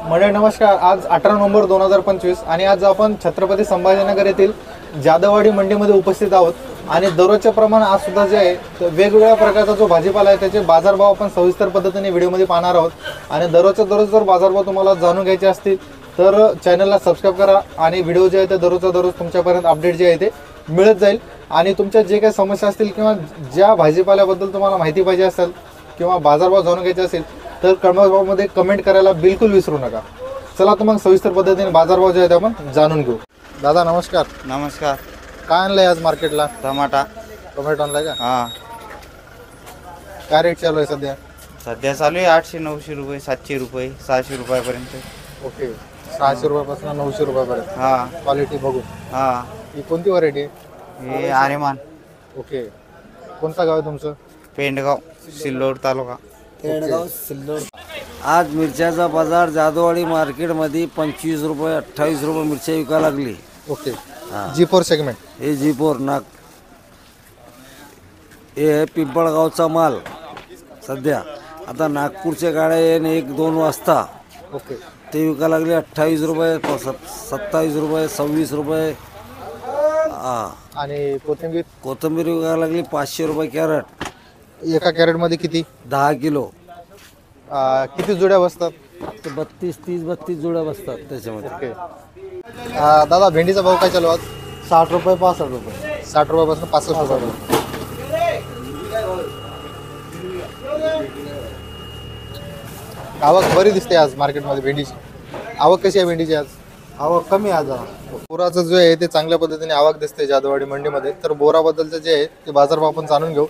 मंडळी नमस्कार. आज 18 नोव्हेंबर 2025 आणि आज आपण छत्रपती संभाजीनगर येथील जाधववाडी मंडीमध्ये उपस्थित आहोत. आणि दररोजच्या प्रमाणे आज सुद्धा जे आहे वेगवेगळ्या प्रकारचा जो भाजीपाला आहे त्याचे बाजारभाव आपण सविस्तर पद्धतीने व्हिडिओमध्ये पाहणार आहोत. आणि दररोज जर बाजारभाव तुम्हाला जाणून घ्यायचे असतील तर चॅनलला सबस्क्राईब करा आणि व्हिडिओ जे आहे ते दररोज तुमच्यापर्यंत अपडेट जे आहे ते मिळत जाईल. आणि तुमच्या जे काही समस्या असतील किंवा ज्या भाजीपाल्याबद्दल तुम्हाला माहिती पाहिजे असेल किंवा बाजारभाव जाणून घ्यायचे असेल तर मध्ये कमेंट करायला बिलकुल विसरू नका. चला तर मग सविस्तर पद्धतीने बाजारभाव जे आहेत आपण जाणून घेऊ. दादा नमस्कार. नमस्कार. काय आणलंय आज मार्केटला? टोमॅटो आणलाय का? हां. काय रेट चालू आहे सध्या? सध्या चालू आहे 800-900 रुपये, 700 रुपये, 600 रुपयापर्यंत. ओके. 600 रुपयापासून 900 रुपयापर्यंत. हां. क्वालिटी बघू. हां. ही कोणती व्हरायटी आहे? हे आर्यमान. ओके. कोणता गाव आहे तुमचं? पेंडगाव, सिल्लोड तालुका. सिल्लोड. आज मिरच्याचा बाजार जाधववाडी मार्केटमध्ये 25 रुपये 28 रुपये मिरच्या विकायला लागली. ओके. G4 segment. हे G4 नाग हे पिंपळगावचा माल सध्या. आता नागपूरच्या गाड्या येईन 1-2 वाजता. ओके. ते विकायला लागले 28 रुपये 27 रुपये 26 रुपये. आणि कोथिंबीर विकायला लागली 500 रुपये कॅरेट. एका कॅरेटमध्ये किती? 10 किलो. किती जुड्या बसतात? ते 32 जुड्या बसतात त्याच्यामध्ये. ओके. दादा भेंडीचा भाव काय चालू आज? 60 रुपये 65 रुपये. 60 रुपयापासून 65 रुपयापर्यंत. आवक बरी दिसते आज मार्केटमध्ये भेंडीची. आवक कशी आहे भेंडीची आज? आवक कमी आज. बोराचं जो आहे ते चांगल्या पद्धतीने आवक दिसते जाधववाडी मंडीमध्ये. तर बोराबद्दलचं जे आहे ते बाजारभाव आपण जाणून घेऊ.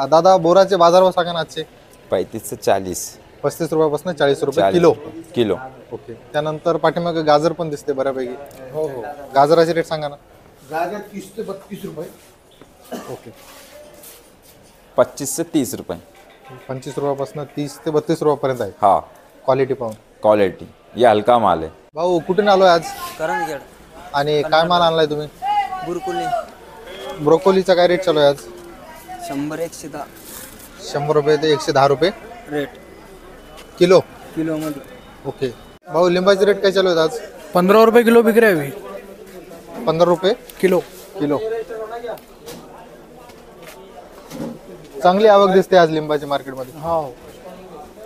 दादा बोराचे बाजारभाव सांगा ना आजचे. 35 से 40. 35 रुपयापासून 40 रुपये 40 किलो. ओके. त्यानंतर पाठीमागे गाजर पण दिसते बऱ्यापैकी. हो. गाजराचे रेट सांगा ना. गाजर 30 ते 32 रुपये. ओके. 25 से 30 रुपये. 25 रुपयापासून 30 ते 32 रुपयापर्यंत आहे. हाँ. क्वालिटी पाहून. क्वालिटी ये हल्का माल है. भाऊ कुठून आलोय आज? करंजगड. आणि काय माल आणलाय तुम्ही? बुरकुली. ब्रोकोलीचा काय रेट चालू आहे आज? 100-110 100 रुपये ते 110 रुपये रेट किलोमध्ये. ओके. भाऊ लिंबाचे रेट काय चालू आहेत आज? 15 रुपये किलो बिक रहे अभी. 15 रुपये किलो. चांगली आवक दिसते आज लिंबाची मार्केटमध्ये. हो.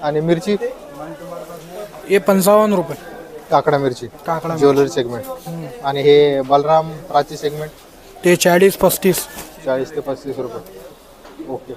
आणि मिरची? ये 55 रुपये. काकडा मिरची. Jewellery segment. आणि हे बलराम प्राची सेगमेंट? ते 40-35. 40 ते 35 रुपये. ओके.